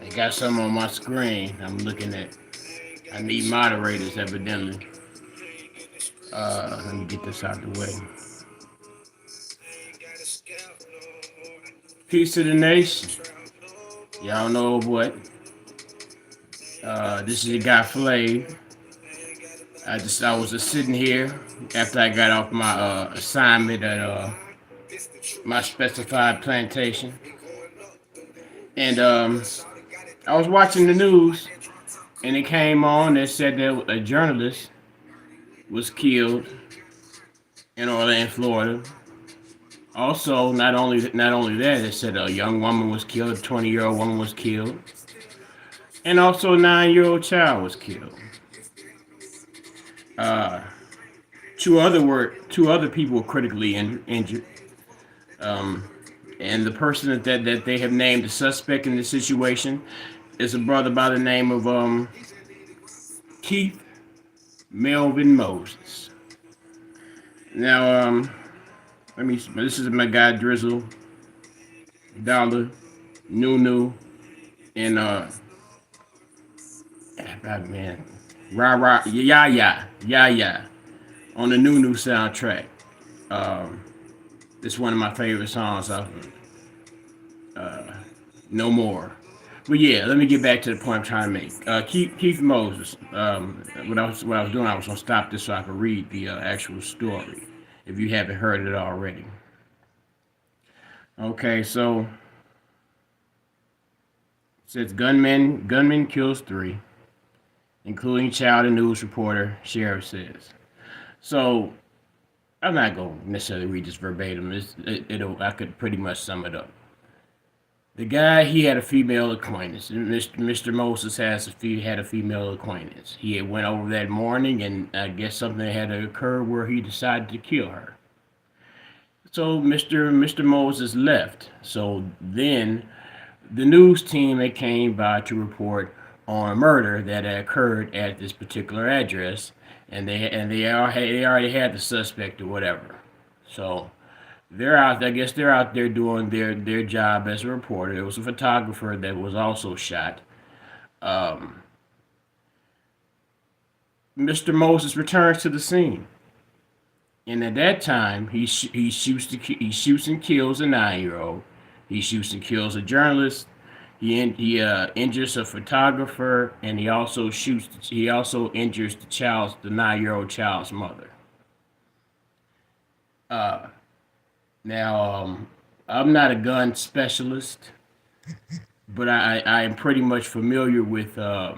I got some on my screen. I'm looking at. I need moderators, evidently. Let me get this out of the way. Peace to the nation. Y'all know what? This is your guy Flav. I was just sitting here after I got off my assignment at my specified plantation, and I was watching the news, and it came on that said that a journalist was killed in Orlando, Florida. Also, not only that, it said a young woman was killed, a 20-year-old woman was killed, and also a 9-year-old child was killed. Uh, two other people were critically injured. Um, and the person that they have named the suspect in this situation is a brother by the name of Keith Melvin Moses. Now, let me. This is my guy Drizzle, Dollar, Nunu, and man, rah rah, yeah yeah yeah yeah on the Nunu soundtrack. Um, it's one of my favorite songs off of No More. But yeah, let me get back to the point I'm trying to make. Keith Moses. What I was doing, I was gonna stop this so I could read the actual story. If you haven't heard it already. Okay, so it says gunman kills three, including child and news reporter. Sheriff says. So I'm not gonna necessarily read this verbatim. I could pretty much sum it up. The guy, he had a female acquaintance. Mr. Moses had a female acquaintance. He had went over that morning, and I guess something had occurred where he decided to kill her. So Mr. Moses left. So then the news team that came by to report on a murder that had occurred at this particular address, and they already had the suspect or whatever. So they're out. I guess they're out there doing their job as a reporter. There was a photographer that was also shot. Um, Mr. Moses returns to the scene, and at that time he shoots and kills a 9-year-old. He shoots and kills a journalist. He injures a photographer, and He also injures the 9-year-old child's mother. Uh, now, I'm not a gun specialist, but I am pretty much familiar with uh,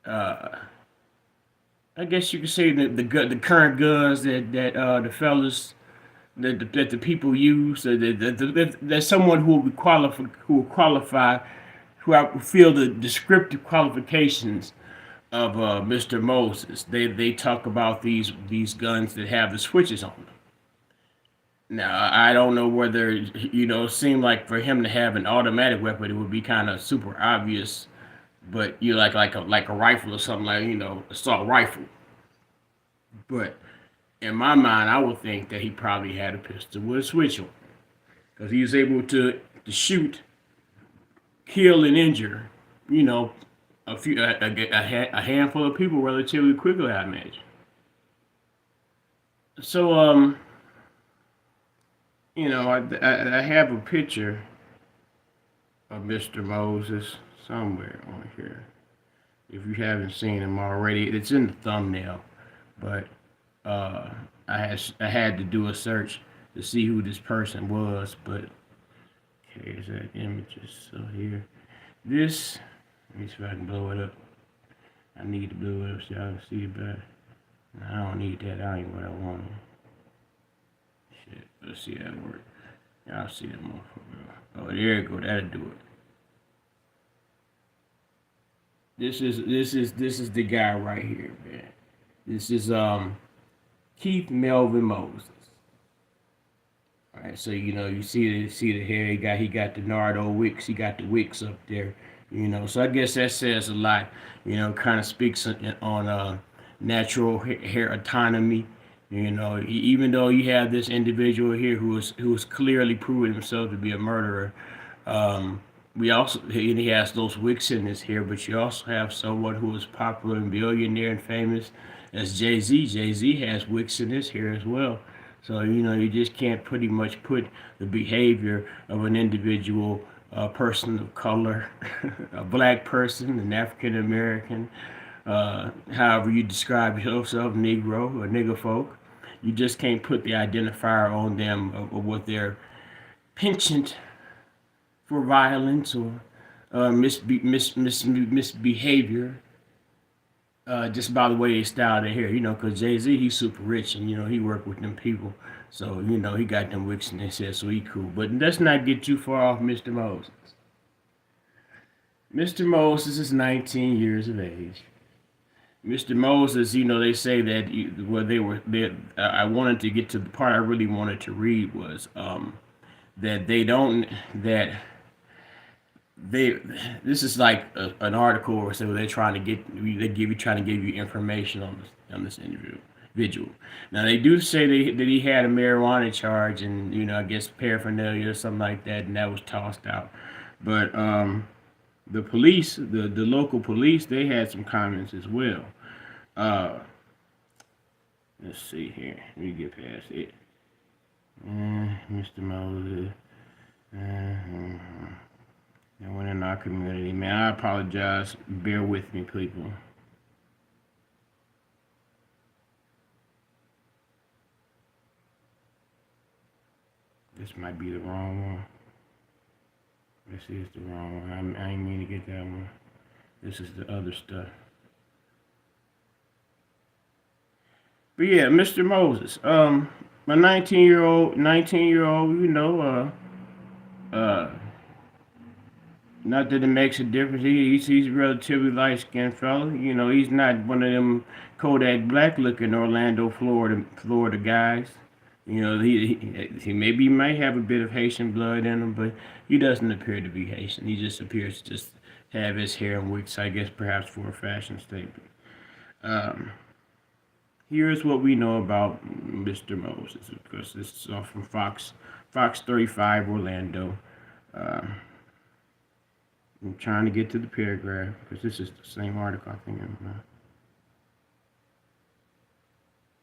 I guess you could say the current guns that the fellas that the people use. That someone who will qualify who I feel the descriptive qualifications of Mr. Moses. They talk about these guns that have the switches on them. Now I don't know whether it seemed like for him to have an automatic weapon, it would be kind of super obvious. But like a rifle or something like assault rifle. But in my mind, I would think that he probably had a pistol with a switch on, because he was able to shoot, kill, and injure, you know, a handful of people relatively quickly, I imagine. So I have a picture of Mr. Moses somewhere on here. If you haven't seen him already, it's in the thumbnail. But uh, I had to do a search to see who this person was. But okay, is that images? So here, this. Let me see if I can blow it up. I need to blow it up so y'all can see it better. No, I don't need that. I ain't what I wanted. Shit, let's see that work. Y'all see that motherfucker. Oh, there you go. That'll do it. This is the guy right here, man. This is Keith Melvin Moses. All right, so you see the hair. He got the Nardo wicks. He got the wicks up there. So I guess that says a lot. Kind of speaks on natural hair autonomy Even though you have this individual here who was clearly proven himself to be a murderer, um, we also he has those wicks in his here, but you also have someone who is popular and billionaire and famous as Jay Z. Jay Z has wicks in his hair as well. So you just can't pretty much put the behavior of an individual, person of color, a black person, an African American, however you describe yourself, Negro or nigger folk. You just can't put the identifier on them of what their penchant for violence or misbehavior, just by the way they style their hair. Because Jay Z, he's super rich and, he worked with them people. So, he got them wicks in his head, so he cool. But let's not get too far off Mr. Moses. Mr. Moses is 19 years of age. Mr. Moses, they say that I wanted to get to the part I really wanted to read was that they don't that they this is like an article or so they're trying to get trying to give you information on this individual. Now they do say that he had a marijuana charge and I guess paraphernalia or something like that, and that was tossed out. But the police, the local police, they had some comments as well. Uh, let's see here. Let me get past it. Mr. Moses. And went in our community. Man, I apologize. Bear with me, people. This might be the wrong one. This is the wrong one. I ain't mean to get that one. This is the other stuff. But yeah, Mr. Moses. My 19-year-old, not that it makes a difference. He's a relatively light skinned fella. He's not one of them Kodak Black looking Orlando, Florida guys. He maybe might have a bit of Haitian blood in him, but he doesn't appear to be Haitian. He just appears to just have his hair in wigs, I guess perhaps for a fashion statement. Um, Here's what we know about Mr. Moses, because this is all from Fox 35 Orlando. Uh, I'm trying to get to the paragraph because this is the same article I think.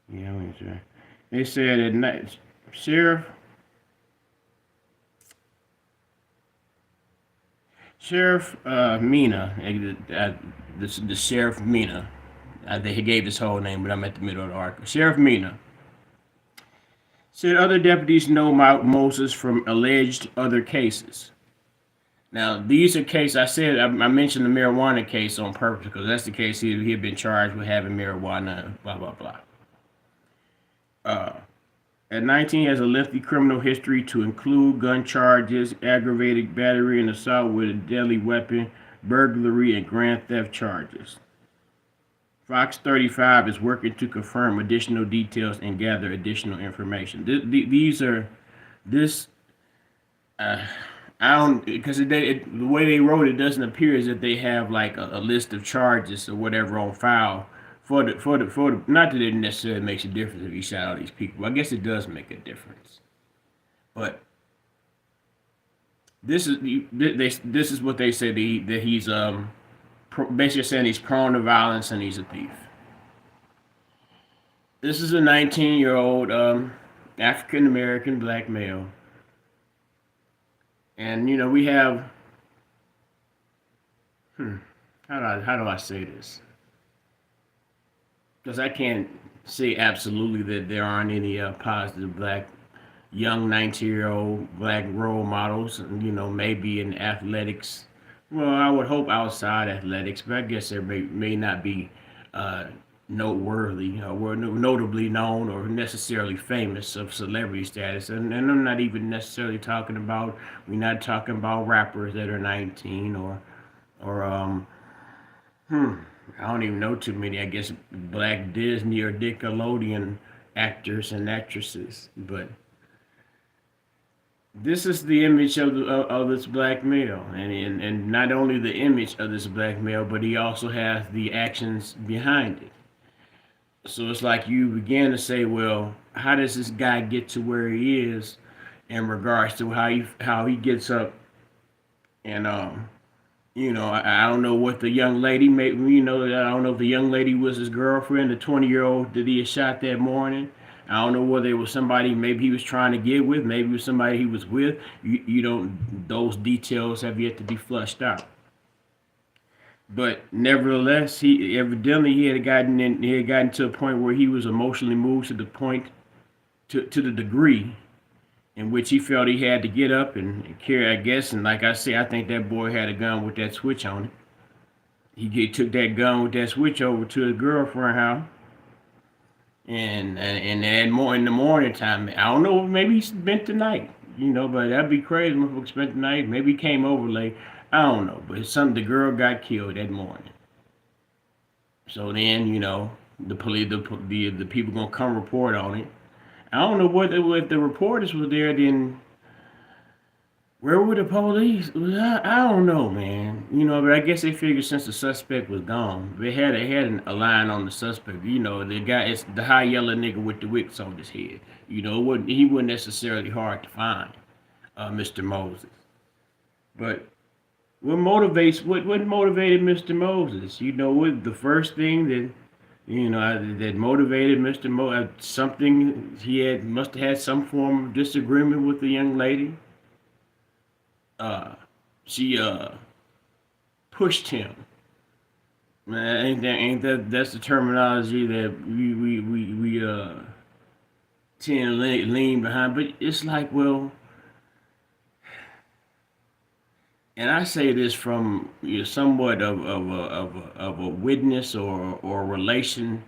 Yeah, let me see. They said at night, Sheriff Mina, the Sheriff Mina. He gave his whole name, but I'm at the middle of the article. Sheriff Mina said other deputies know about Moses from alleged other cases. Now, these are cases, I mentioned the marijuana case on purpose because that's the case he had been charged with having marijuana, blah, blah, blah. Uh, at 19, he has a lengthy criminal history to include gun charges, aggravated battery and assault with a deadly weapon, burglary, and grand theft charges. Fox 35 is working to confirm additional details and gather additional information. These are this. I don't because the way they wrote it doesn't appear as if they have like a list of charges or whatever on file for the. Not that it necessarily makes a difference if you shot all these people. I guess it does make a difference, but this is what they say that he's basically saying he's prone to violence and he's a thief. This is a 19-year-old African American black male, and we have how do I say this? Because I can't say absolutely that there aren't any positive black young 19-year-old black role models, maybe in athletics. Well, I would hope outside athletics, but I guess there may not be uh, noteworthy or notably known or necessarily famous of celebrity status. And I'm not even necessarily we're not talking about rappers that are 19 or I don't even know too many, I guess, black Disney or Nickelodeon actors and actresses. But this is the image of this black male, and not only the image of this black male, but he also has the actions behind it. So it's like you begin to say, well, how does this guy get to where he is in regards to how he gets up and I don't know what the young lady made. I don't know if the young lady was his girlfriend, the 20-year-old that he had shot that morning. I don't know whether it was somebody maybe he was trying to get with, maybe it was somebody he was with. You don't. Those details have yet to be flushed out. But nevertheless, he had gotten to a point where he was emotionally moved to the point to the degree in which he felt he had to get up and carry. I guess, and like I say, I think that boy had a gun with that switch on it. Took that gun with that switch over to his girlfriend house, and more in the morning time. I don't know, maybe he spent the night, but that'd be crazy. Motherfucker spent the night. Maybe he came over late. I don't know, but the girl got killed that morning. So then, the police, the people gonna come report on it. I don't know what if the reporters was there. Then where were the police? I don't know, man. But I guess they figured since the suspect was gone, they had a line on the suspect. The guy, it's the high yellow nigga with the wicks on his head. He wasn't necessarily hard to find, Mr. Moses. But what motivated Mr. Moses? What the first thing that motivated Mr. something he must have had some form of disagreement with the young lady. Uh, she pushed him. Man, ain't that that's the terminology that we tend to lean behind. But it's like, well, and I say this from somewhat of a witness or relation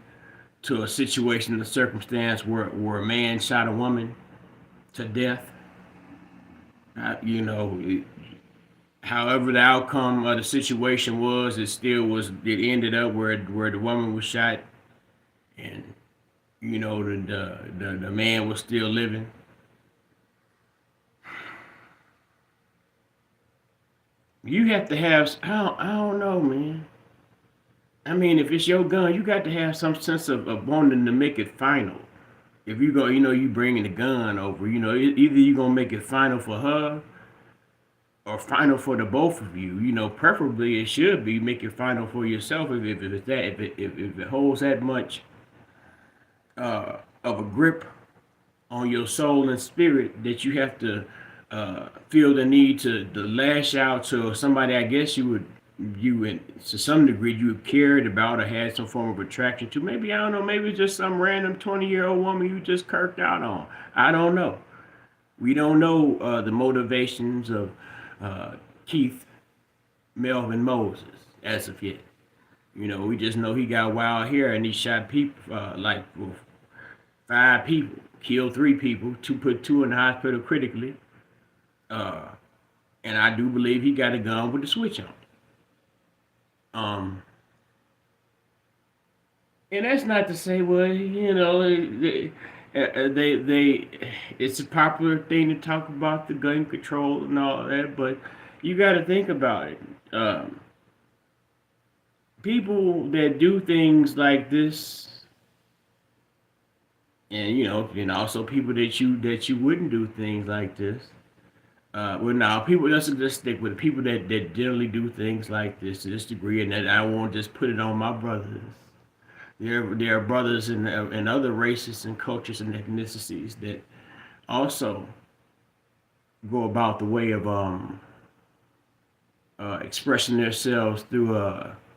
to a situation, a circumstance where a man shot a woman to death. However the outcome of the situation was, it ended up where the woman was shot, and the man was still living. You have to have, I don't know, man. I mean, if it's your gun, you got to have some sense of wanting to make it final. If you go, you bringing the gun over, either you gonna make it final for her or final for the both of you. Preferably it should be make it final for yourself if it holds that much of a grip on your soul and spirit that you have to feel the need to lash out to somebody. I guess to some degree you cared about or had some form of attraction to. Maybe I don't know. Maybe just some random 20-year-old woman you just kirked out on. I don't know. We don't know the motivations of uh, Keith Melvin Moses as of yet. We just know he got wild hair and he shot people like well, 5 people, killed 3 people, put 2 in the hospital critically. Uh, and I do believe he got a gun with the switch on. Um, and that's not to say, well, it's a popular thing to talk about the gun control and all that, but you got to think about it. People that do things like this, and also people that you wouldn't do things like this. Well, now people let's just stick with people that generally do things like this to this degree, and that I won't just put it on my brothers. There are brothers in other races and cultures and ethnicities that also go about the way of expressing themselves through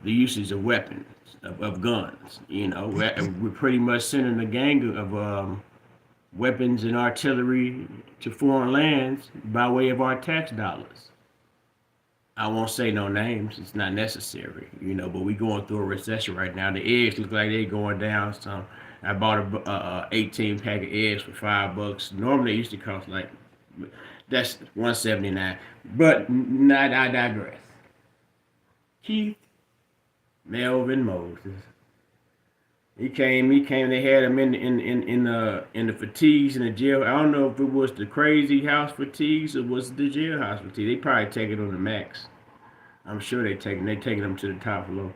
the usage of weapons of guns. We're pretty much sending a gang of weapons and artillery to foreign lands by way of our tax dollars. I won't say no names; it's not necessary, But we going through a recession right now. The eggs look like they going down. So I bought a 18 pack of eggs for $5. Normally, it used to cost like that's 179. But not I digress. Keith Melvin Moses. He came. He came. They had him in the fatigues in the jail. I don't know if it was the crazy house fatigues or was it the jailhouse fatigues. They probably take it on the max. I'm sure they taking them to the top floor.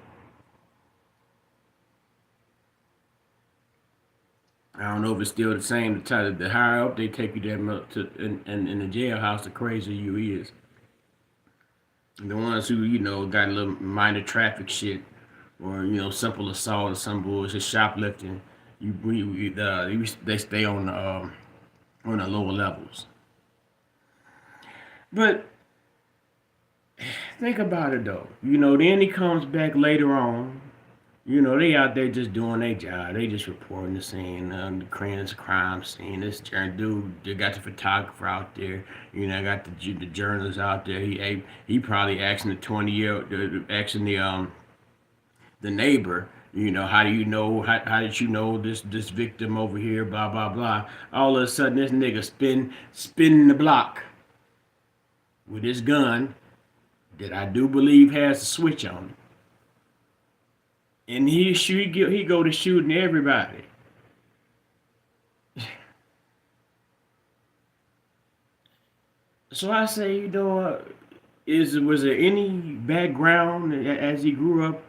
I don't know if it's still the same. The higher up they take you, to in the jailhouse, the crazier you is. The ones who got a little minor traffic shit, or simple assault or some bullshit, shoplifting, they stay on the lower levels. But think about it though. Then he comes back later on. They out there just doing their job. They just reporting the scene, the crime scene. This dude, they got the photographer out there. Got the journalist out there. He probably asking the 20-year, asking the neighbor. How do you know? How did you know this victim over here? Blah blah blah. All of a sudden, this nigga spinning the block with his gun that I do believe has a switch on it, and he go to shooting everybody. So I say, was there any background as he grew up?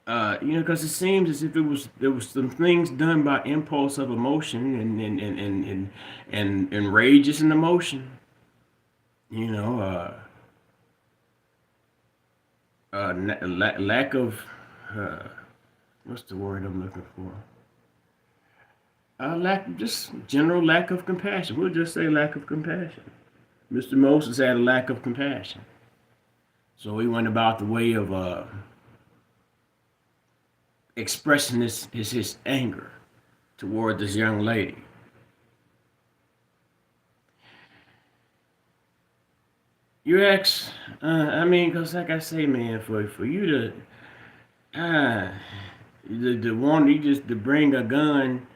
Because it seems as if there was some things done by impulse of emotion and rage is an emotion. You know, lack of uh, what's the word I'm looking for? Just general lack of compassion. We'll just say lack of compassion. Mr. Moses had a lack of compassion, so he went about the way of expressing his anger toward this young lady. You ask, I mean, because like I say, man, for you to, uh, the one you just to bring a gun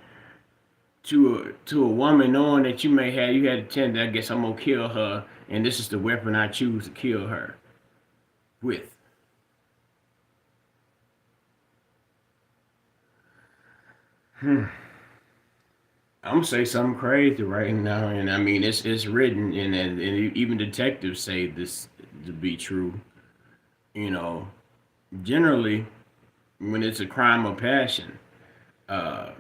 to a woman, knowing that you had a tendency, I guess I'm gonna kill her, and this is the weapon I choose to kill her with. Hmm. I'm gonna say something crazy right now, and I mean it's written, and even detectives say this to be true. You know, generally when it's a crime of passion, uh,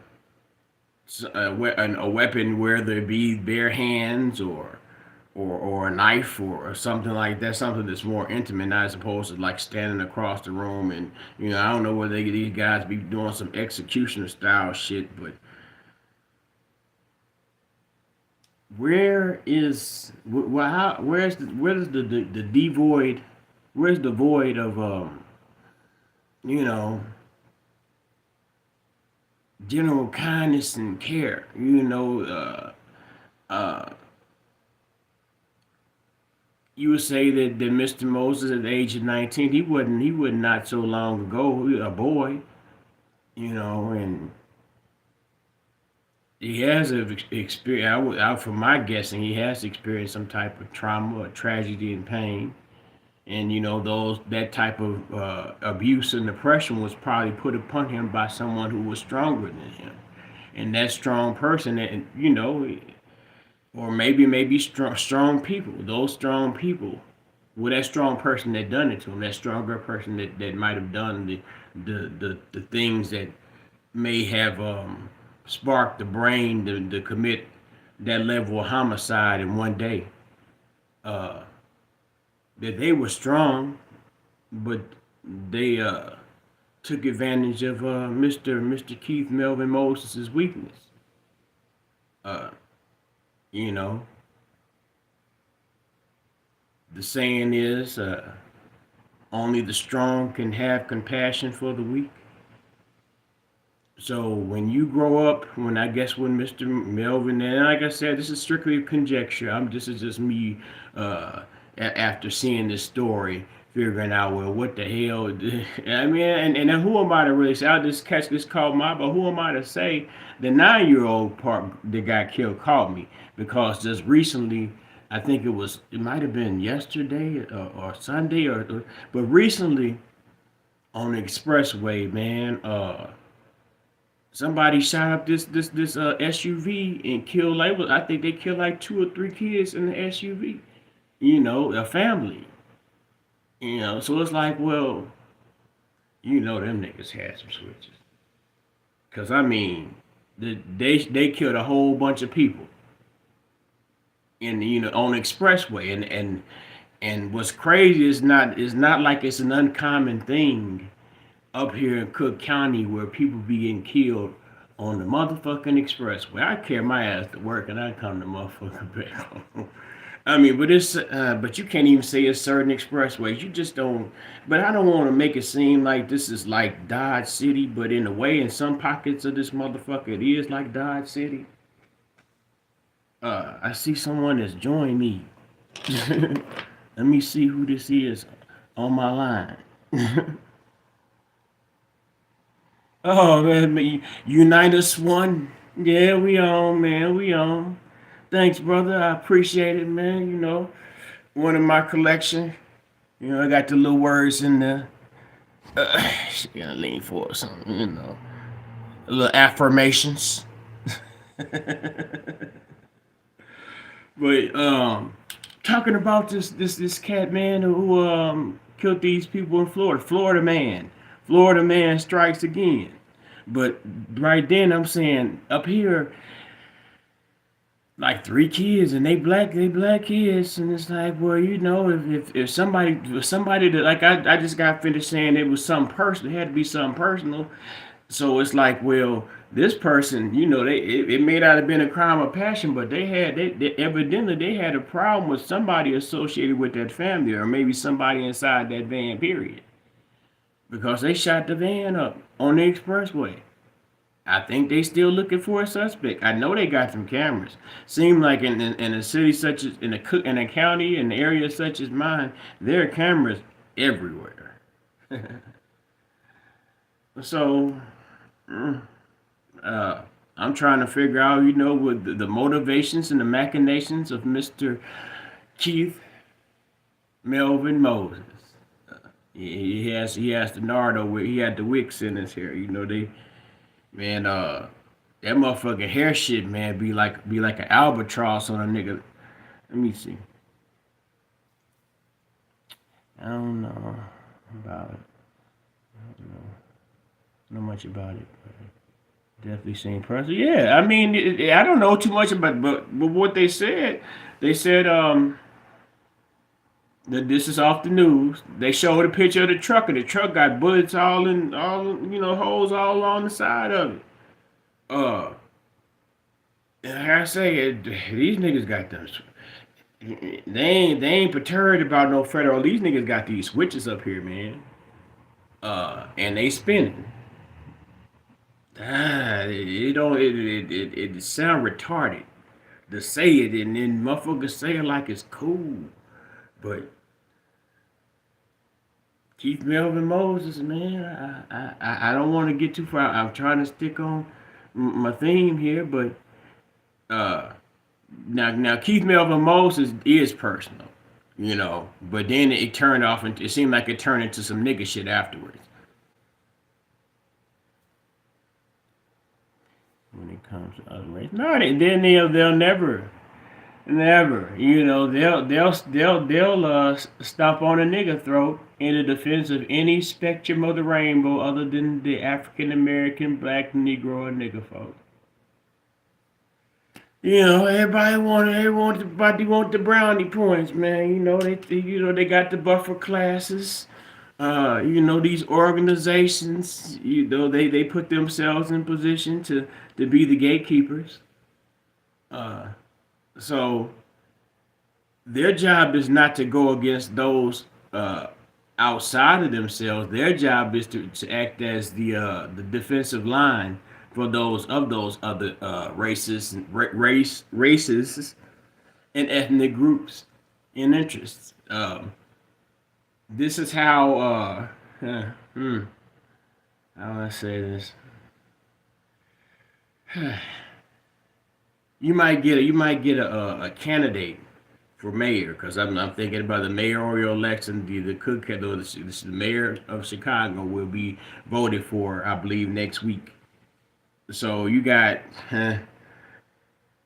a weapon, whether it be bare hands or a knife or something like that, something that's more intimate, not as opposed to like standing across the room and I don't know whether these guys be doing some executioner style shit, but where is where's the devoid, where's the void of you know general kindness and care, uh you would say that Mr. Moses at the age of 19, he was not so long ago a boy, and he has experience. From my guessing, he has experienced some type of trauma or tragedy and pain, and those that type of abuse and oppression was probably put upon him by someone who was stronger than him, and that strong person, and or maybe strong people, those strong people, well, that strong person that done it to him, that stronger person that might have done the things that may have sparked the brain to commit that level of homicide in one day. Uh, that they were strong, but they took advantage of Mr. Keith Melvin Moses' weakness. Uh, you know, the saying is, only the strong can have compassion for the weak. So when you grow up, when Mr. Melvin, and like I said, this is strictly conjecture. This is just me after seeing this story, figuring out, well, what the hell? I mean, and then who am I to really say? I'll just catch this call but who am I to say the 9-year-old part that got killed called me? Because just recently, I think it might have been yesterday or Sunday, but recently on the expressway, man. Somebody shot up this SUV and killed, like, I think they killed like 2 or 3 kids in the SUV. A family. So it's like, well, them niggas had some switches. Cause I mean, They killed a whole bunch of people in on the expressway, and what's crazy is not like it's an uncommon thing up here in Cook County where people be getting killed on the motherfucking expressway. I carry my ass to work and I come to motherfucking back home. I mean, but you can't even say it's certain expressways. You just don't. But I don't want to make it seem like this is like Dodge City, but in a way, in some pockets of this motherfucker, it is like Dodge City. I see someone that's joined me. Let me see who this is on my line. Oh man, unite us one. Yeah, we on, man. We on. Thanks, brother. I appreciate it, man. One of my collection. I got the little words in there. She gotta lean forward, something. A little affirmations. But talking about this cat man who killed these people in Florida. Florida man strikes again. But right then I'm saying up here, like three kids and they black kids, and it's like, well, if somebody that, like, I just got finished saying it was something personal, it had to be something personal. So it's like, well, this person, it may not have been a crime of passion, but they evidently they had a problem with somebody associated with that family, or maybe somebody inside that van, period, because they shot the van up on the expressway. I think they still looking for a suspect. I know they got some cameras. Seem like in a city such as in a county, in an area such as mine, there are cameras everywhere. So, uh, I'm trying to figure out, what the motivations and the machinations of Mr. Keith Melvin Moses. He has the Nardo. He had the wicks in his hair. They, man, that motherfucking hair shit, man, be like an albatross on a nigga. Let me see. I don't know about it. I don't know much about it, but definitely seen person. Yeah, I mean, I don't know too much about, but what they said that this is off the news. They showed a picture of the truck, and the truck got bullets holes all along the side of it. Uh, and like I say, these niggas got them. They ain't perturbed about no federal. These niggas got these switches up here, man. And they spinning. It don't it sound retarded to say it, and then motherfuckers say it like it's cool. But Keith Melvin Moses, man, I don't want to get too far. I'm trying to stick on my theme here, but uh, now Keith Melvin Moses is personal, but then it turned off, and it seemed like it turned into some nigga shit afterwards. When it comes to other races, no, then they'll never, they'll stomp on a nigga throat in the defense of any spectrum of the rainbow other than the African American, black, Negro, and nigga folk. Everybody want the brownie points, man. They got the buffer classes. These organizations, they put themselves in position to be the gatekeepers. Uh, so their job is not to go against those outside of themselves. Their job is to act as the defensive line for those other races and races and ethnic groups and interests. This is how how do I say this? You might get a candidate for mayor, because I'm thinking about the mayoral election. The mayor of Chicago will be voted for, I believe, next week. So you got,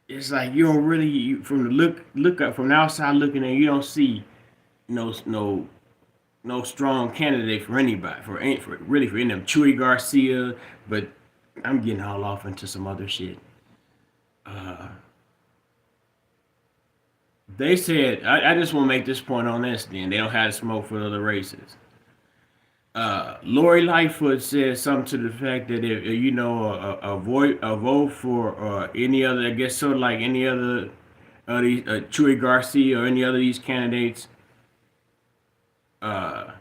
it's like you don't really from the look up from the outside looking in, you don't see no no strong candidate for anybody, for any of them. Chewy Garcia, but I'm getting all off into some other shit. Uh, they said, I just want to make this point on this. Then they don't have to smoke for other races. Lori Lightfoot said something to the fact that if you know a vote for any other, I guess sort of like any other these Chuy Garcia or any other of these candidates uh,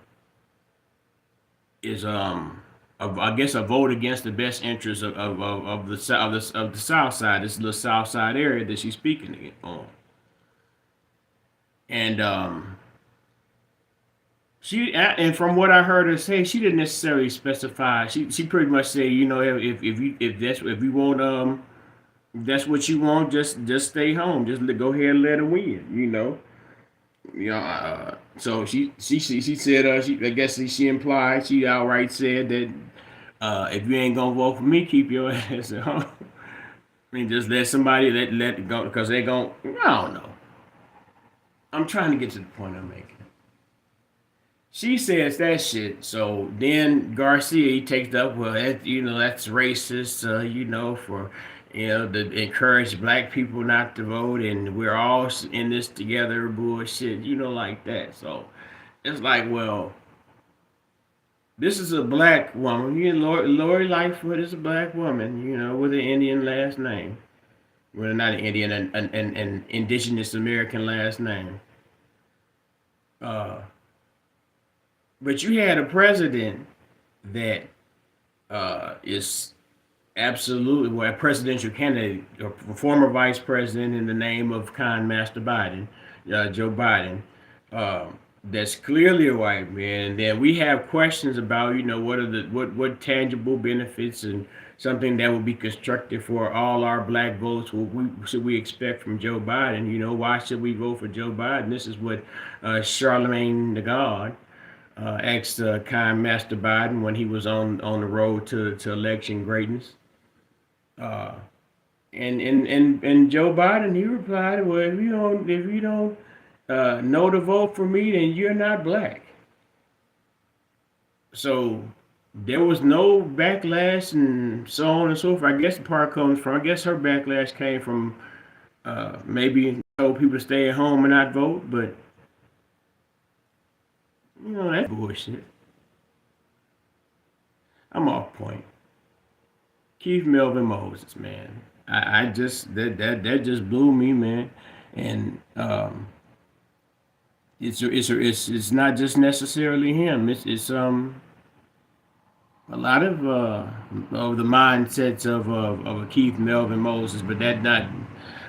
is I guess a vote against the best interests of the of the South Side, this little South Side area that she's speaking on, and she and from what I heard her say, she didn't necessarily specify. She pretty much said, you know, if you want if that's what you want, just stay home, just go ahead and let her win, you know. So she said I guess she implied, she outright said that if you ain't gonna vote for me, keep your ass at home. I mean, just let somebody let it go because they gon' I don't know. I'm trying to get to the point I'm making. She says that shit. So then Garcia he takes up, well, you know, that's racist. You know, for you know to encourage black people not to vote, and we're all in this together, bullshit. You know, like that. So it's like, well, this is a black woman. You know, Lori Lightfoot is a black woman. You know, with an Indian last name. Well, not an Indian, an indigenous American last name. Uh, but you had a president that is absolutely, well, a presidential candidate, a former vice president in the name of Con Master Biden, Joe Biden, that's clearly a white man. And then we have questions about, you know, what are the what tangible benefits and something that would be constructive for all our black votes. What should we expect from Joe Biden? You know, why should we vote for Joe Biden? This is what Charlemagne the God asked Kind Master Biden when he was on the road to election greatness. Uh, and Joe Biden he replied, well, if you don't know to vote for me, then you're not black. So there was no backlash and so on and so forth. I guess the part comes from, I guess her backlash came from maybe told people to stay at home and not vote, but you know that's bullshit. I'm off point. Keith Melvin Moses, man. I just that just blew me, man. And it's not just necessarily him. It's a lot of the mindsets of a Keith Melvin Moses, but that not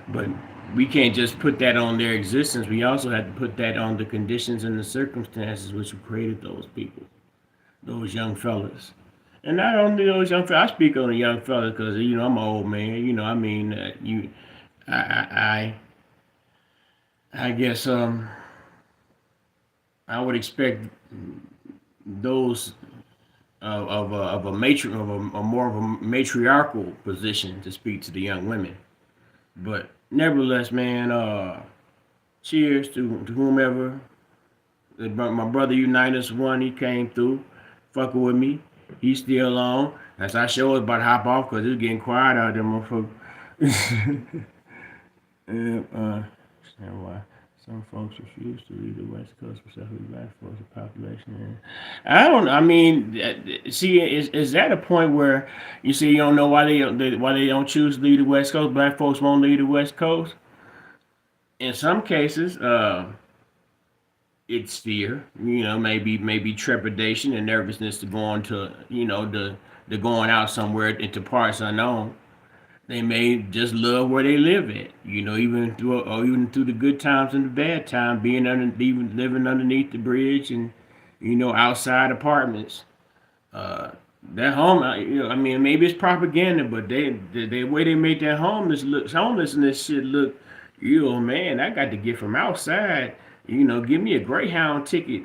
but we can't just put that on their existence. We also have to put that on the conditions and the circumstances which created those people, those young fellas. And not only those young fellas, I speak on the young fellas because you know I'm an old man. You know, I mean, I, I guess I would expect those of a matri of a more of a matriarchal position to speak to the young women. But nevertheless, man, cheers to whomever. My brother Unitas won. He came through, fucking with me. He's still on. As I show was about to hop off because it's getting quiet out there, motherfucker. And, understand why some folks refuse to leave the West Coast, especially black folks, the population. And I don't. I mean, see, is that a point where you see you don't know why they don't choose to leave the West Coast? Black folks won't leave the West Coast. In some cases, it's fear. You know, maybe trepidation and nervousness to going to the going out somewhere into parts unknown. They may just love where they live at, you know, even through the good times and the bad times, even living underneath the bridge and outside apartments. Uh, that home, you know, I mean, maybe it's propaganda, but the way they make that homelessness shit look, you know, man, I got to get from outside. You know, give me a Greyhound ticket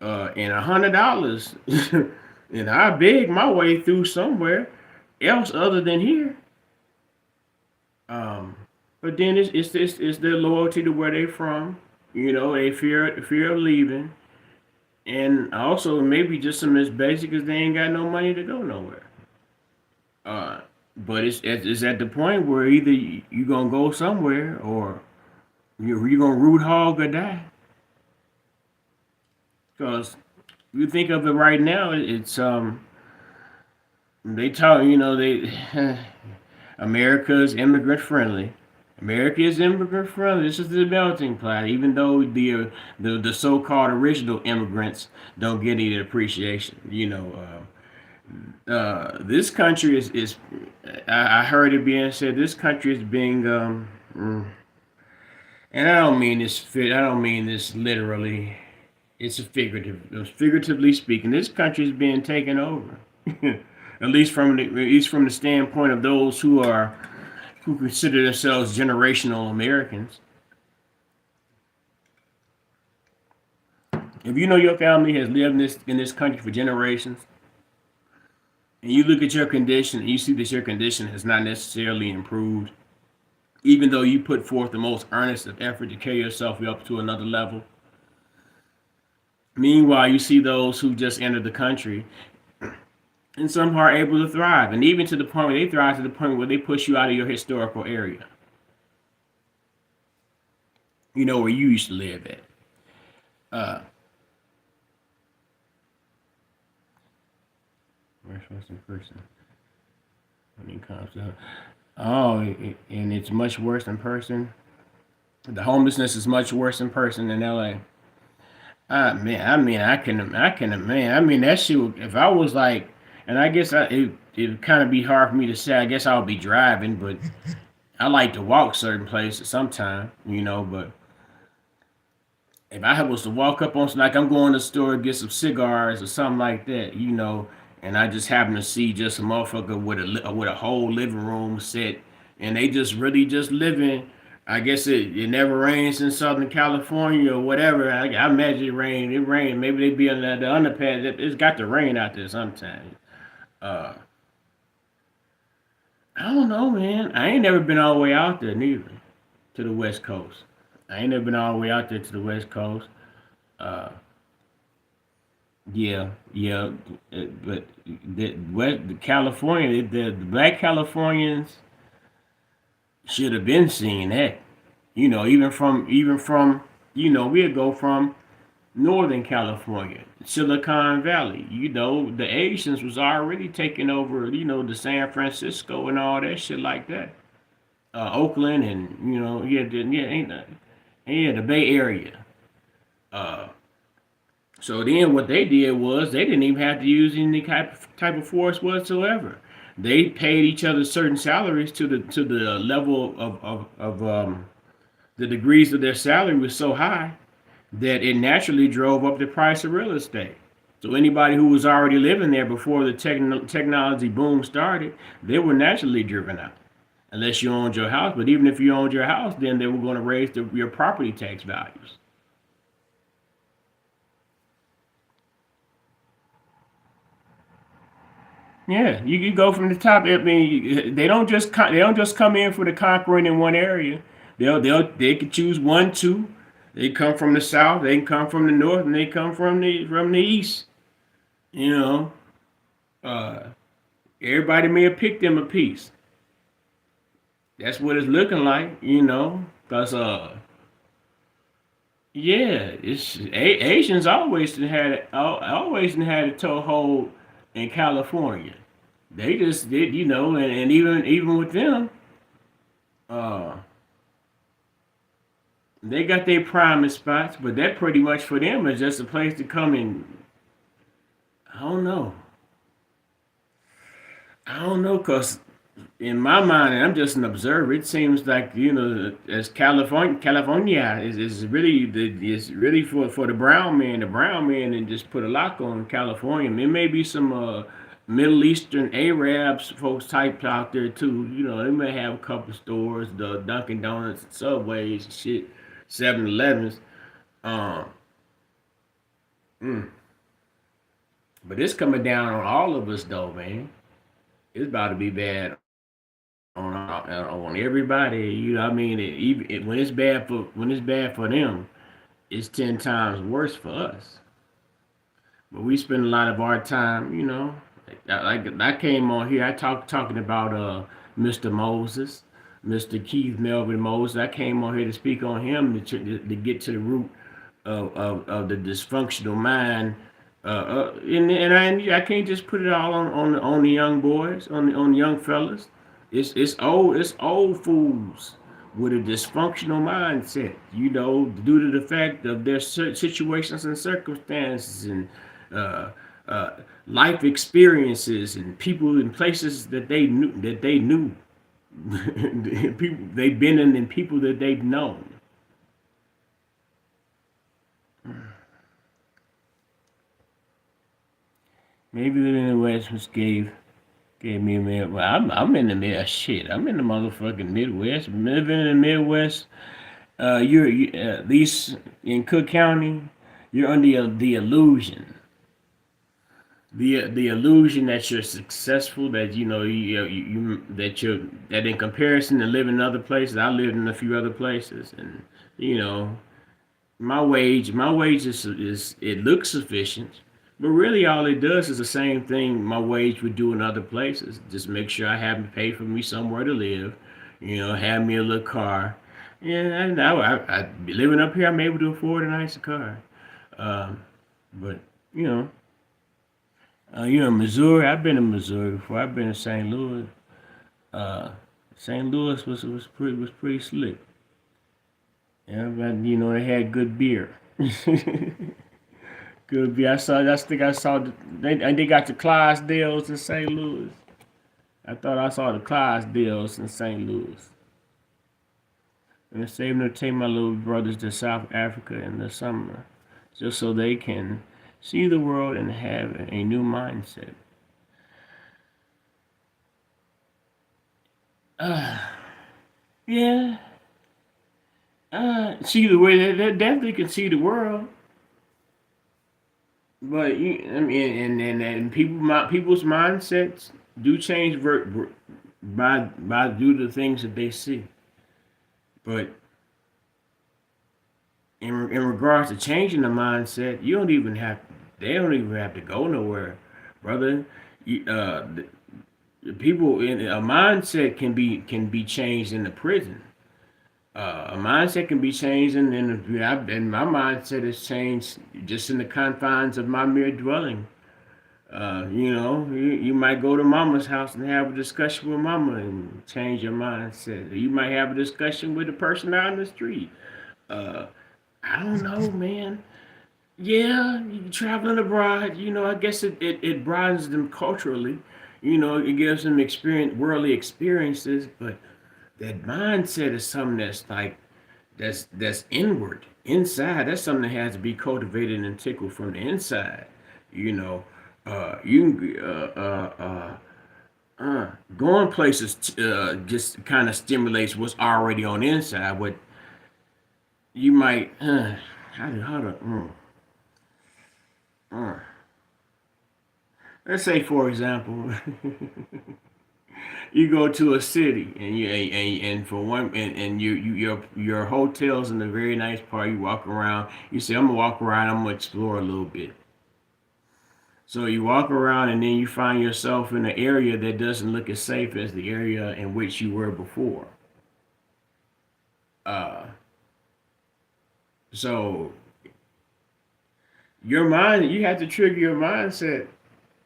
and $100, and I beg my way through somewhere else other than here. Um, but then it's their loyalty to where they from. You know, they fear of leaving, and also maybe just some as basic as they ain't got no money to go nowhere. Uh, but it's at the point where either you gonna go somewhere or you gonna root hog or die. Cause you think of it right now, it's they talk, they America is immigrant friendly. America is immigrant friendly. This is the melting pot. Even though the so-called original immigrants don't get any appreciation, this country is I heard it being said this country is being and I don't mean this fit. I don't mean this literally. It's a figuratively speaking. This country is being taken over. At least from the standpoint of those who consider themselves generational Americans. If you know your family has lived in this country for generations, and you look at your condition and you see that your condition has not necessarily improved, even though you put forth the most earnest of effort to carry yourself up to another level. Meanwhile, you see those who just entered the country and some are able to thrive, and even to the point where they thrive to the point where they push you out of your historical area, where you used to live at. Uh, where's in person when it comes to oh, and it's much worse in person. The homelessness is much worse in person in LA. Man, man. I mean, that shit. If I was like, and I guess it kind of be hard for me to say. I guess I'll be driving, but I like to walk certain places sometime, But if I was to walk up on, like I'm going to the store to get some cigars or something like that, and I just happen to see just a motherfucker with a whole living room set, and they just really just living. I guess it never rains in Southern California or whatever. I imagine it rain. It rain. Maybe they be on the underpass. It's got to rain out there sometimes. Uh, I don't know, man. I ain't never been all the way out there neither to the West Coast. I ain't never been all the way out there to the West Coast. Uh, yeah, yeah, but the California, the black Californians should have been seeing that. Even from we'd go from Northern California, Silicon Valley. The Asians was already taking over. The San Francisco and all that shit like that. Oakland and the Bay Area. Uh, So then what they did was they didn't even have to use any type of force whatsoever. They paid each other certain salaries to the level of the degrees of their salary was so high that it naturally drove up the price of real estate. So anybody who was already living there before the technology boom started, they were naturally driven out. Unless you owned your house, but even if you owned your house, then they were going to raise your property tax values. Yeah, you go from the top. I mean, they don't just come in for the conquering in one area. They could choose one, two. They come from the south. They can come from the north, and they come from the east. You know, uh, everybody may have picked them a piece. That's what it's looking like. Cause yeah, Asians always had a toehold in California. They just did, and even with them, uh, they got their prime spots, but that pretty much for them is just a place to come and I don't know. I don't know, cause in my mind, and I'm just an observer, it seems like as California is really for the brown man. The brown man and just put a lock on California. There may be some Middle Eastern Arabs folks types out there too. They may have a couple stores, the Dunkin' Donuts, Subways, and shit, 7-Elevens. Um, mm. But it's coming down on all of us though, man. It's about to be bad on everybody. I mean, when it's bad for them, it's 10 times worse for us. But we spend a lot of our time, I came on here. I talking about Mr. Moses, Mr. Keith Melvin Moses. I came on here to speak on him to get to the root of the dysfunctional mind. I can't just put it all on the young boys, on the young fellas. It's old fools with a dysfunctional mindset. Due to the fact of their situations and circumstances and uh, uh, life experiences and people and places that they knew people they've been in and people that they've known. Maybe living in the West was gave me a mid. Well, I'm in the mid. Shit, I'm in the motherfucking Midwest. Living in the Midwest, at least in Cook County, you're under the illusion that you're successful, that that in comparison to living in other places. I lived in a few other places, and you know my wage is it looks sufficient, but really all it does is the same thing my wage would do in other places. Just make sure I have to pay for me somewhere to live, have me a little car. Yeah, I living up here, I'm able to afford a nicer car. Um, but you know, Missouri. I've been in Missouri before. I've been in St. Louis. Uh, St. Louis was pretty slick. Yeah, but they had good beer. Good beer. I think I saw they got the Clydesdales in St. Louis. I thought I saw the Clydesdales in St. Louis. And I'm saving to take my little brothers to South Africa in the summer, just so they can see the world and have a new mindset. Uh, yeah. See the way they definitely can see the world, but I mean, and people's mindsets do change by due to the things that they see. But in regards to changing the mindset, you don't even have they don't even have to go nowhere, brother. The people in a mindset can be changed in the prison. A mindset can be changed, and my mindset has changed just in the confines of my mere dwelling. You might go to mama's house and have a discussion with mama and change your mindset. You might have a discussion with a person out in the street. Uh, I don't know, man. Yeah, you traveling abroad, I guess it broadens them culturally. It gives them worldly experiences, but that mindset is something that's inward, inside. That's something that has to be cultivated and tickled from the inside. You know, you can going places just kind of stimulates what's already on the inside. What you might how to uh. Let's say for example, you go to a city and for one and your hotel's in a very nice part. You walk around. You say, I'm gonna walk around. I'm gonna explore a little bit. So you walk around and then you find yourself in an area that doesn't look as safe as the area in which you were before. Uh, so you have to trigger your mindset.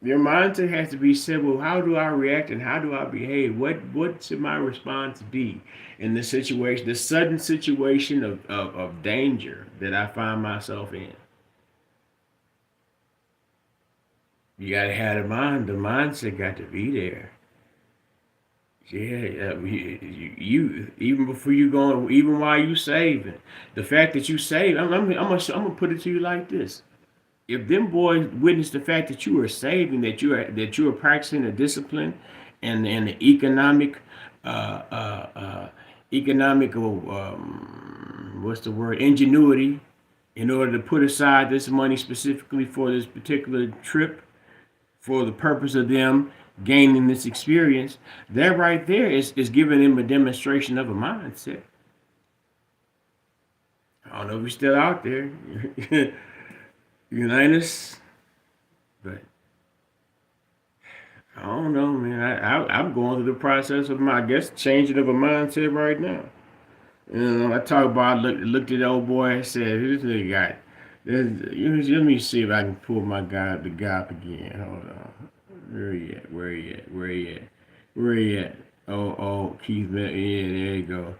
Your mindset has to be said, well, how do I react and how do I behave? What should my response be in this situation, this sudden situation of danger that I find myself in? You gotta have the mindset got to be there. Yeah, you even before you going, even while you saving, the fact that you save, I'm gonna put it to you like this: if them boys witness the fact that you are saving, that you are practicing the discipline and the uh, uh, uh, economical what's the word, ingenuity, in order to put aside this money specifically for this particular trip for the purpose of them gaining this experience, that right there is giving them a demonstration of a mindset. I don't know if you're still out there. Unite us, but I don't know, man. I'm going through the process of my, I guess, changing of a mindset right now. You know, I talk about looked at the old boy and said, "This nigga got." Let me see if I can pull my guy the guy up again. Hold on. Where he at? Where he at? Where he at? Where he at? Oh, Keith. Yeah, there you go.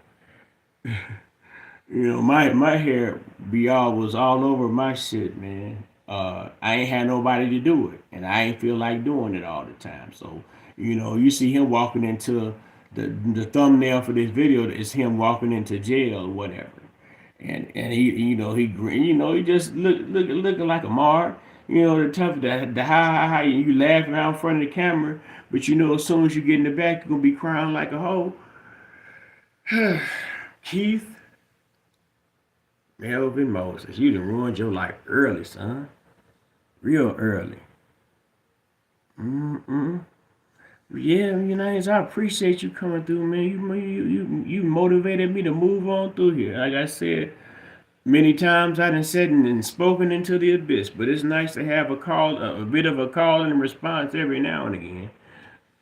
You know, my hair be all was all over my shit, man. I ain't had nobody to do it, and I ain't feel like doing it all the time. So, you know, you see him walking into the thumbnail for this video is him walking into jail or whatever, and he, he just looking like a mark. You know, the tough, the high, you laughing out in front of the camera, but you know, as soon as you get in the back, you're gonna be crying like a hoe. Keith Melvin Moses, you done ruined your life early, son. Real early. Mm-mm. Yeah, United, I appreciate you coming through, man. You motivated me to move on through here. Like I said, many times I done said and spoken into the abyss, but it's nice to have a call, a bit of a call and response every now and again.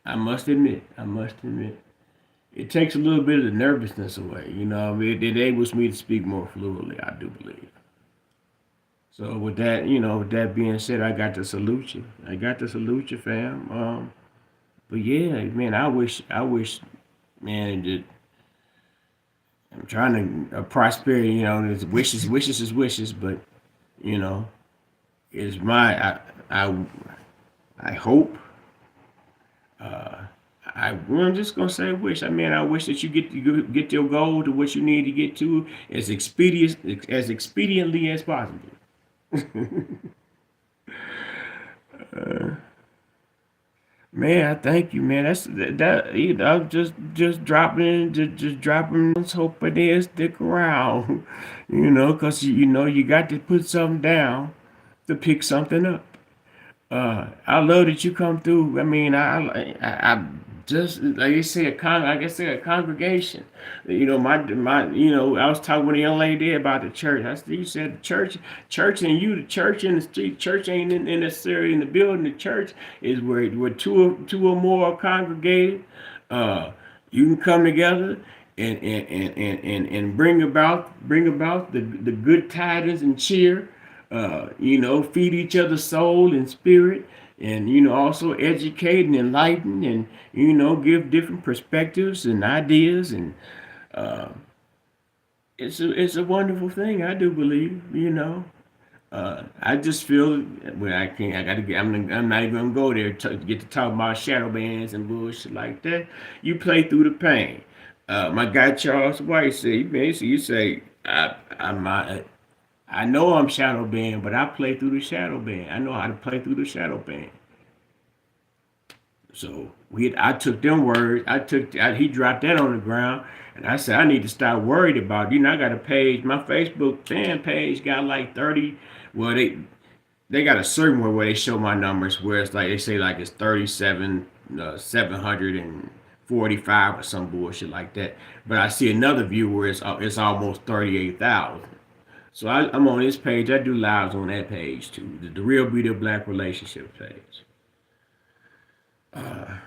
I must admit, I must admit. It takes a little bit of the nervousness away, you know. It enables me to speak more fluently, I do believe. So with that, with that being said, I got to salute you. I got to salute you, fam. But yeah, man, I wish, man, that I'm trying to prosperity. There's wishes is wishes, but you know, is my I I hope. Uh, I'm just gonna say wish. I mean, I wish that you get your goal to what you need to get to as expediently as possible. Man, I thank you, man. I'm just dropping, just dropping. Let's hope they stick around, cause you got to put something down to pick something up. I love that you come through. I mean, I just like you say like I said, a congregation. I was talking with a young lady about the church. I said, you said the church, and the church in the street. Church ain't necessarily in the building. The church is where two or more are congregated. Uh, you can come together and bring about the good tidings and cheer. Feed each other's soul and spirit, and also educate and enlighten, and give different perspectives and ideas, and uh, it's a wonderful thing. I do believe. I just feel well. I can't. I gotta get. I'm not even gonna go there to get to talk about shadow bands and bullshit like that. You play through the pain. My guy Charles White said, basically, you say, I know I'm shadow banned, but I play through the shadow ban. I know how to play through the shadow ban. So I took them words. He dropped that on the ground, and I said I need to stop worried about it. I got a page. My Facebook fan page got like 30. Well, they got a certain way where they show my numbers, where it's like they say like it's 37, 745 or some bullshit like that. But I see another view where it's almost 38,000. So I'm on this page. I do lives on that page too. The Real Beauty of Black Relationships page. Uh,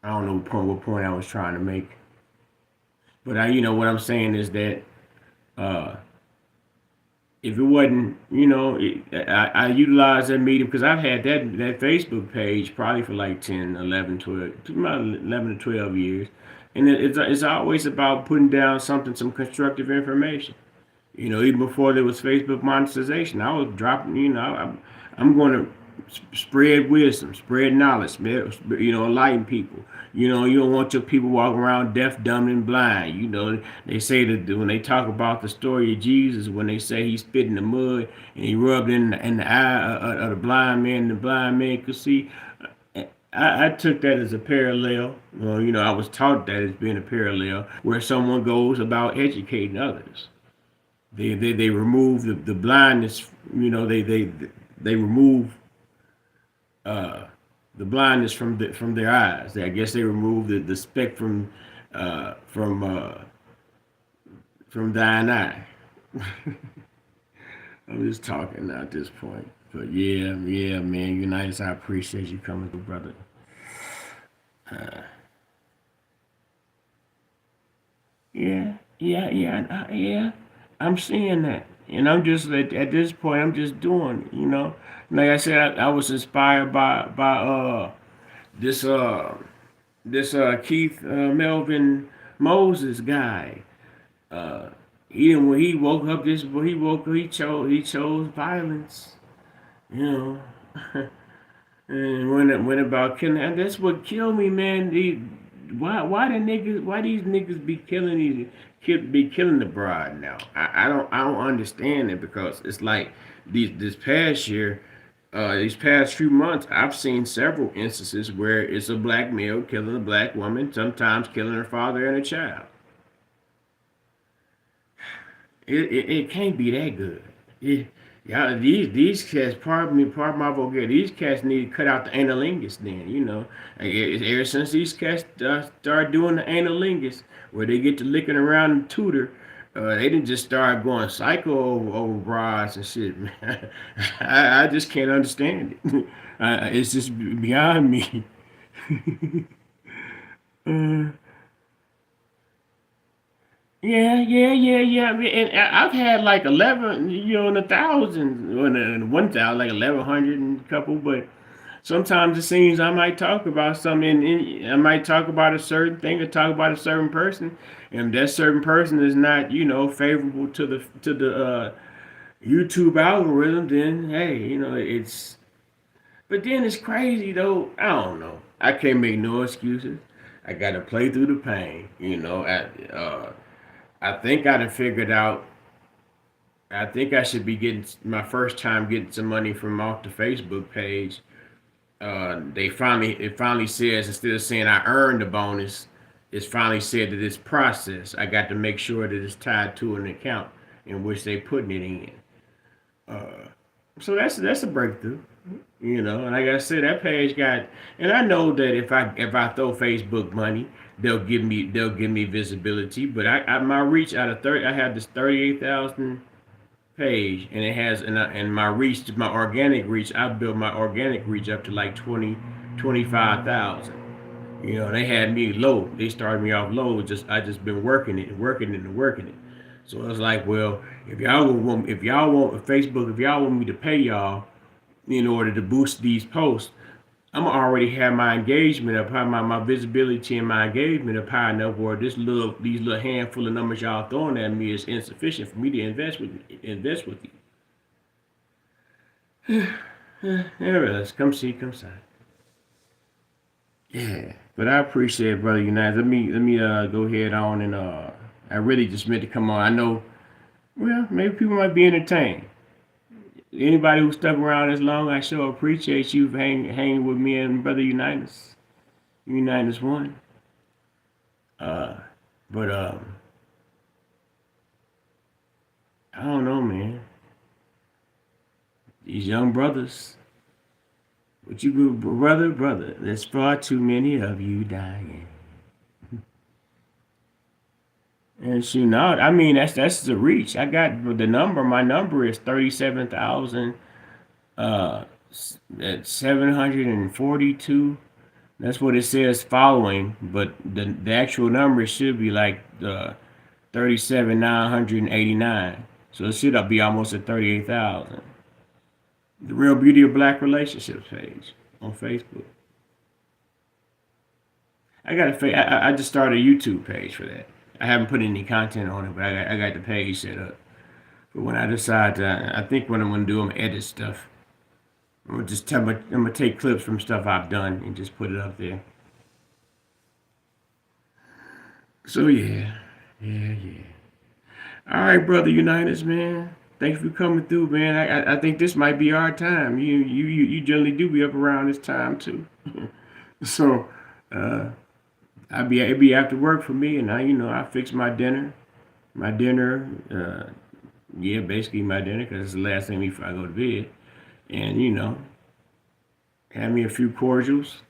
I don't know what point I was trying to make, but what I'm saying is that uh, if it wasn't, I utilize that medium because I've had that Facebook page probably for like 10, 11, 12, about 11 to 12 years, and it's always about putting down some constructive information. Even before there was Facebook monetization, I was dropping. I'm going to spread wisdom, spread knowledge, enlighten people. You don't want your people walking around deaf, dumb, and blind. They say that when they talk about the story of Jesus, when they say he spit in the mud and he rubbed in the eye of the blind man, and the blind man could see. I took that as a parallel. Well, I was taught that as being a parallel where someone goes about educating others. They remove the blindness. They remove uh, the blindness from their eyes. I guess they remove the speck from thine eye. I'm just talking now at this point. But yeah, yeah, man, Unitas, I appreciate you coming through, brother. Uh, yeah, yeah, yeah, yeah. I'm seeing that, and I'm just at this point, I'm just doing, Like I said, I was inspired by this this Keith Melvin Moses guy. Uh, when he woke up he chose violence, you know. And when it went about killing, and that's what killed me, man. Why these niggas be killing be killing the bride now? I don't understand it because it's like this past year, these past few months, I've seen several instances where it's a black male killing a black woman, sometimes killing her father and a child. It can't be that good. It, yeah, these cats, pardon my vocabulary, these cats need to cut out the analingus then, Ever since these cats started doing the analingus, where they get to licking around and tutor, they didn't just start going psycho over brides and shit, man. I just can't understand it. It's just beyond me. uh, Yeah, yeah, yeah, yeah. And I've had like 11, in the thousands, or in the 1,000, like 1,100 and a couple. But sometimes it seems I might talk about something, and I might talk about a certain thing or talk about a certain person, and that certain person is not, favorable to the YouTube algorithm. Then hey, it's. But then it's crazy though. I don't know. I can't make no excuses. I got to play through the pain. I think I done figured out. I think I should be getting my first time getting some money from off the Facebook page. It finally says, instead of saying I earned the bonus, it's finally said that it's processed. I got to make sure that it's tied to an account in which they putting it in. Uh, so that's a breakthrough. And like I said, that page got, and I know that if I throw Facebook money, they'll give me visibility. But my reach out of 30, I have this 38,000 page, and it has and my organic reach. I built my organic reach up to like 25,000. They had me low. They started me off low. I just been working it and working it and working it. So it's like, well, if Facebook, if y'all want me to pay y'all in order to boost these posts, I'm already have my engagement up high, my visibility and my engagement up high enough where these little handful of numbers y'all throwing at me is insufficient for me to invest with you. There it is. Come see, come sign. Yeah, but I appreciate it, brother United. Let me go ahead on and I really just meant to come on. I know, well, maybe people might be entertained. Anybody who stuck around this long, I sure appreciate you hanging with me and brother Unitas. Unitas one. Uh, but I don't know, man. These young brothers, what you do, brother? There's far too many of you dying. And shoot, now I mean that's the reach. I got the number. My number is 37,000. Uh, at 742. That's what it says following, but the actual number should be like 37,989. So it should be almost at 38,000. The Real Beauty of Black Relationships page on Facebook. I just started a YouTube page for that. I haven't put any content on it, but I got the page set up. But when I decide I think what I'm gonna do, I'm gonna edit stuff. I'm gonna take clips from stuff I've done and just put it up there. So yeah, yeah, yeah. All right, brother Unitas, man. Thanks for coming through, man. I think this might be our time. You generally do be up around this time too. So uh, it'd be after work for me, and I fix my dinner. My dinner, yeah, basically my dinner, because it's the last thing before I go to bed. And have me a few cordials,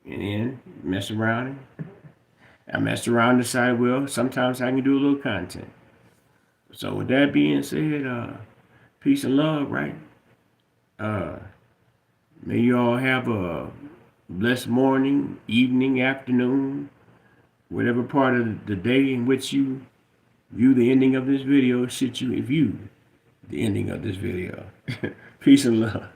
and then mess around. I messed around and decided, well, sometimes I can do a little content. So with that being said, peace and love, right? Uh, may you all have a blessed morning, evening, afternoon, whatever part of the day in which you view the ending of this video, should you view the ending of this video. Peace and love.